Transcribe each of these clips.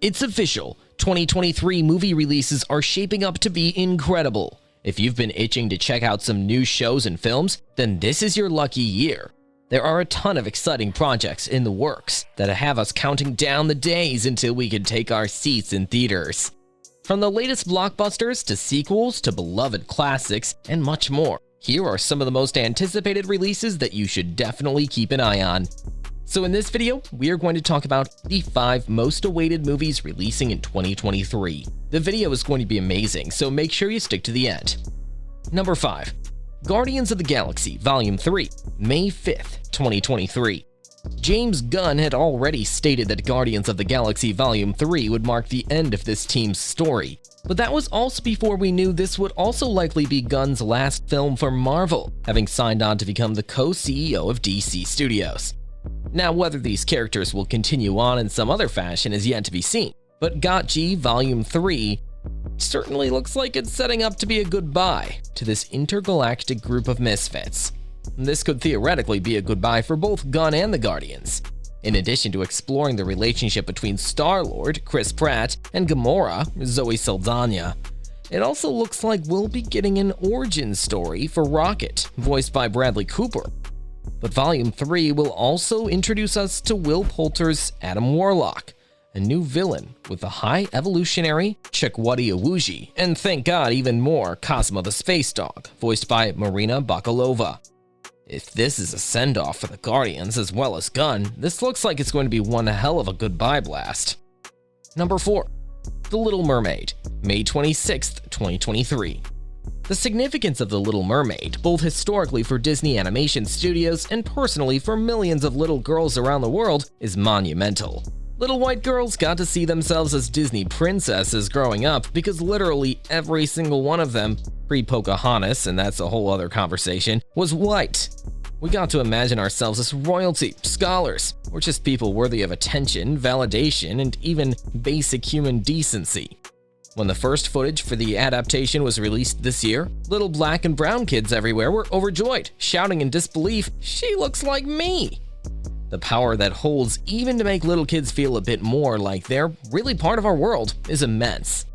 It's official, 2023 movie releases are shaping up to be incredible. If you've been itching to check out some new shows and films, then this is your lucky year. There are a ton of exciting projects in the works that have us counting down the days until we can take our seats in theaters. From the latest blockbusters to sequels to beloved classics and much more, here are some of the most anticipated releases that you should definitely keep an eye on. So in this video, we are going to talk about the 5 most awaited movies releasing in 2023. The video is going to be amazing, so make sure you stick to the end. Number 5. Guardians of the Galaxy Volume 3, May 5th, 2023. James Gunn had already stated that Guardians of the Galaxy Volume 3 would mark the end of this team's story, but that was also before we knew this would also likely be Gunn's last film for Marvel, having signed on to become the co-CEO of DC Studios. Now, whether these characters will continue on in some other fashion is yet to be seen, but GOT-G Volume 3 certainly looks like it's setting up to be a goodbye to this intergalactic group of misfits. This could theoretically be a goodbye for both Gunn and the Guardians. In addition to exploring the relationship between Star-Lord, Chris Pratt, and Gamora, Zoe Saldana, it also looks like we'll be getting an origin story for Rocket, voiced by Bradley Cooper. But Volume 3 will also introduce us to Will Poulter's Adam Warlock, a new villain with the high evolutionary Chukwudi Iwuji, and thank God even more Cosmo the Space Dog, voiced by Marina Bakalova. If this is a send-off for the Guardians as well as Gunn, this looks like it's going to be one hell of a goodbye blast. Number 4. The Little Mermaid, May 26th, 2023. The significance of The Little Mermaid, both historically for Disney Animation Studios and personally for millions of little girls around the world, is monumental. Little white girls got to see themselves as Disney princesses growing up because literally every single one of them, pre-Pocahontas, and that's a whole other conversation, was white. We got to imagine ourselves as royalty, scholars, or just people worthy of attention, validation, and even basic human decency. When the first footage for the adaptation was released this year, little black and brown kids everywhere were overjoyed, shouting in disbelief, "She looks like me!" The power that holds even to make little kids feel a bit more like they're really part of our world is immense.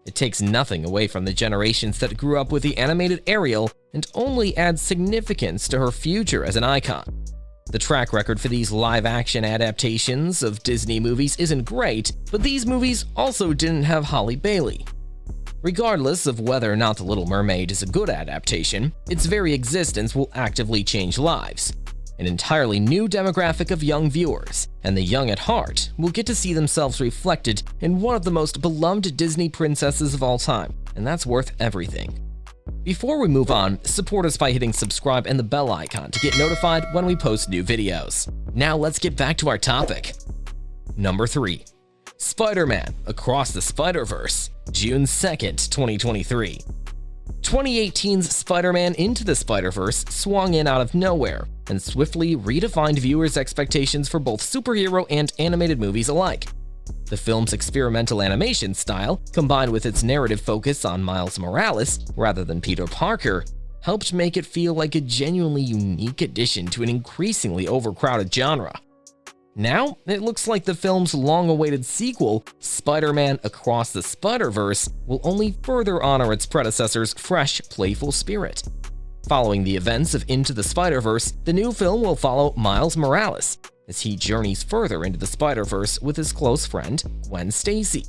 It takes nothing away from the generations that grew up with the animated Ariel and only adds significance to her future as an icon. The track record for these live-action adaptations of Disney movies isn't great, but these movies also didn't have Halle Bailey. Regardless of whether or not The Little Mermaid is a good adaptation, its very existence will actively change lives. An entirely new demographic of young viewers, and the young at heart, will get to see themselves reflected in one of the most beloved Disney princesses of all time, and that's worth everything. Before we move on, support us by hitting subscribe and the bell icon to get notified when we post new videos. Now let's get back to our topic. Number 3. Spider-Man Across the Spiderverse, June 2nd, 2023. 2018's Spider-Man Into the Spiderverse swung in out of nowhere and swiftly redefined viewers' expectations for both superhero and animated movies alike. The film's experimental animation style, combined with its narrative focus on Miles Morales rather than Peter Parker, helped make it feel like a genuinely unique addition to an increasingly overcrowded genre. Now, it looks like the film's long-awaited sequel, Spider-Man Across the Spiderverse, will only further honor its predecessor's fresh, playful spirit. Following the events of Into the Spiderverse, the new film will follow Miles Morales as he journeys further into the Spiderverse with his close friend, Gwen Stacy.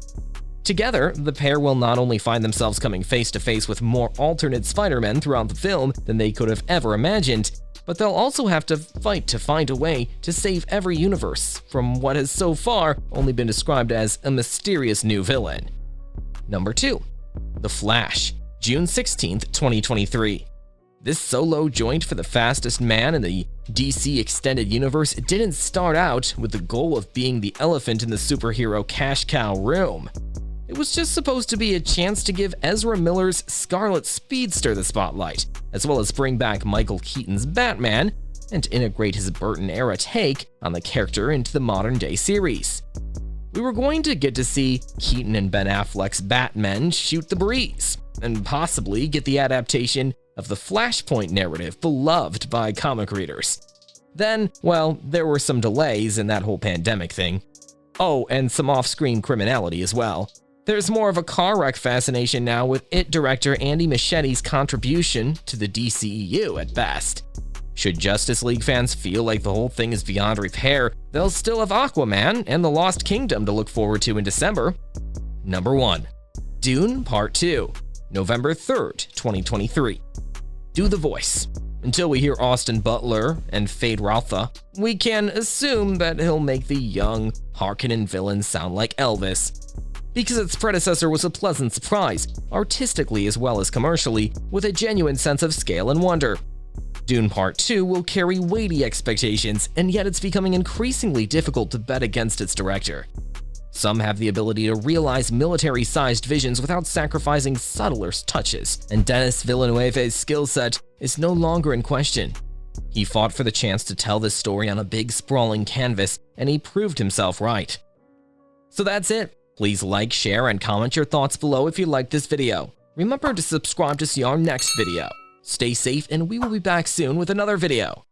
Together, the pair will not only find themselves coming face-to-face with more alternate Spider-Men throughout the film than they could have ever imagined, but they'll also have to fight to find a way to save every universe from what has so far only been described as a mysterious new villain. Number 2. The Flash, June 16th, 2023. This solo joint for the fastest man in the DC Extended Universe didn't start out with the goal of being the elephant in the superhero cash cow room. It was just supposed to be a chance to give Ezra Miller's Scarlet Speedster the spotlight, as well as bring back Michael Keaton's Batman and integrate his Burton-era take on the character into the modern-day series. We were going to get to see Keaton and Ben Affleck's Batman shoot the breeze, and possibly get the adaptation of the Flashpoint narrative beloved by comic readers. Then, well, there were some delays in that whole pandemic thing. Oh, and some off-screen criminality as well. There's more of a car wreck fascination now, with IT director Andy Muschietti's contribution to the DCEU at best. Should Justice League fans feel like the whole thing is beyond repair, they'll still have Aquaman and the Lost Kingdom to look forward to in December. Number 1. Dune Part 2, November 3rd, 2023. Do the voice. Until we hear Austin Butler and Fade Routha, we can assume that he'll make the young Harkonnen villain sound like Elvis. Because its predecessor was a pleasant surprise, artistically as well as commercially, with a genuine sense of scale and wonder. Dune Part 2 will carry weighty expectations, and yet it's becoming increasingly difficult to bet against its director. Some have the ability to realize military-sized visions without sacrificing subtler touches, and Denis Villeneuve's skill set is no longer in question. He fought for the chance to tell this story on a big, sprawling canvas, and he proved himself right. So that's it. Please like, share, and comment your thoughts below if you liked this video. Remember to subscribe to see our next video. Stay safe, and we will be back soon with another video.